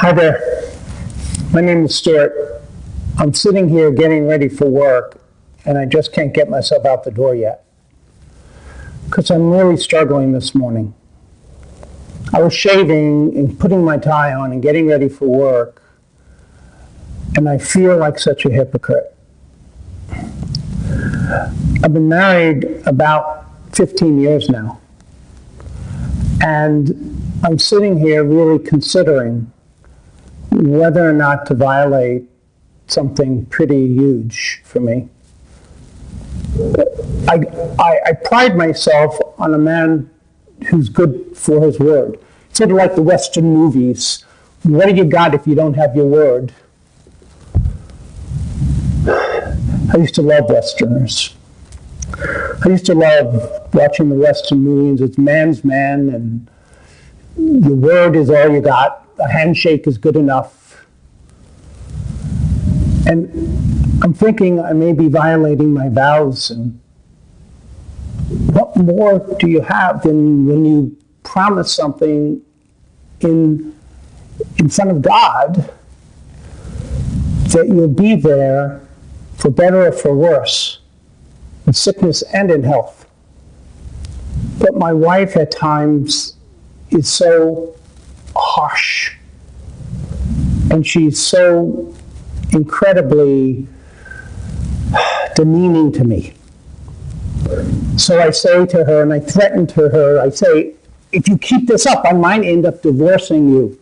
Hi there. My name is Stuart. I'm sitting here getting ready for work, and I just can't get myself out the door yet because I'm really struggling this morning. I was shaving and putting my tie on and getting ready for work, and I feel like such a hypocrite. I've been married about 15 years now, and I'm sitting here really considering whether or not to violate something pretty huge for me. I pride myself on a man who's good for his word. Sort of like the Western movies. What do you got if you don't have your word? I used to love Westerners. I used to love watching the Western movies. It's man's man, and your word is all you got. A handshake is good enough. And I'm thinking I may be violating my vows. And what more do you have than when you promise something in front of God that you'll be there for better or for worse, in sickness and in health? But my wife at times is so harsh, and she's so incredibly demeaning to me. So I say to her, and I threaten to her, I say, if you keep this up, I might end up divorcing you.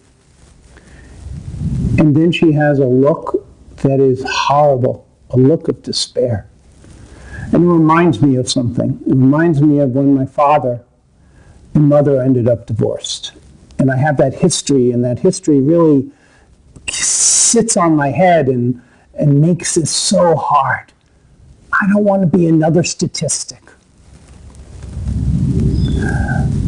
And then she has a look that is horrible, a look of despair. And it reminds me of something. It reminds me of when my father and mother ended up divorced. And I have that history, and that history really sits on my head and makes this so hard. I don't want to be another statistic.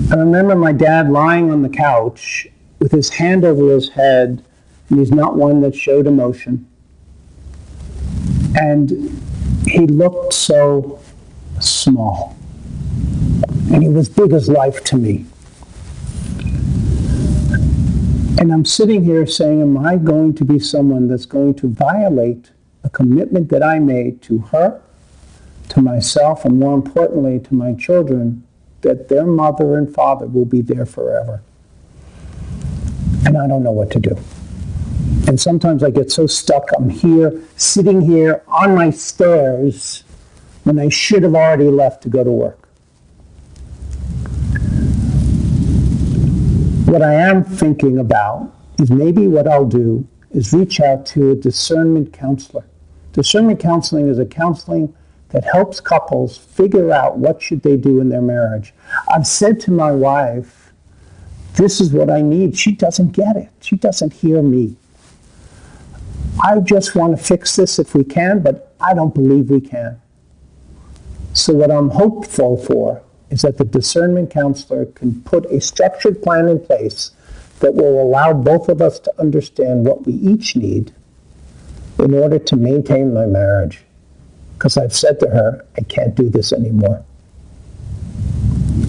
I remember my dad lying on the couch with his hand over his head, and he's not one that showed emotion. And he looked so small. And he was big as life to me. And I'm sitting here saying, am I going to be someone that's going to violate a commitment that I made to her, to myself, and more importantly, to my children, that their mother and father will be there forever? And I don't know what to do. And sometimes I get so stuck. I'm here, sitting here on my stairs when I should have already left to go to work. What I am thinking about is maybe what I'll do is reach out to a discernment counselor. Discernment counseling is a counseling that helps couples figure out what should they do in their marriage. I've said to my wife, this is what I need. She doesn't get it. She doesn't hear me. I just want to fix this if we can, but I don't believe we can. So what I'm hopeful for is that the discernment counselor can put a structured plan in place that will allow both of us to understand what we each need in order to maintain my marriage. Because I've said to her, I can't do this anymore.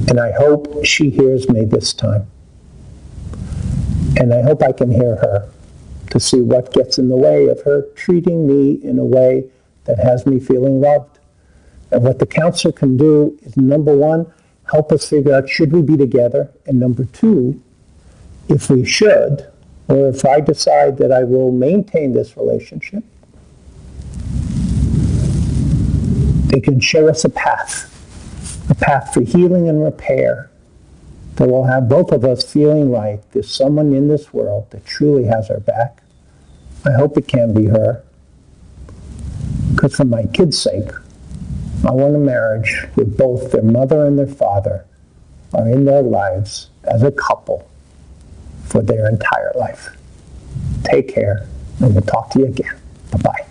And I hope she hears me this time. And I hope I can hear her to see what gets in the way of her treating me in a way that has me feeling loved. And what the counselor can do is, number one, help us figure out, should we be together? And number two, if we should, or if I decide that I will maintain this relationship, they can show us a path for healing and repair that will have both of us feeling like there's someone in this world that truly has our back. I hope it can be her, because for my kids' sake, I want a marriage where both their mother and their father are in their lives as a couple for their entire life. Take care, and we'll talk to you again. Bye-bye.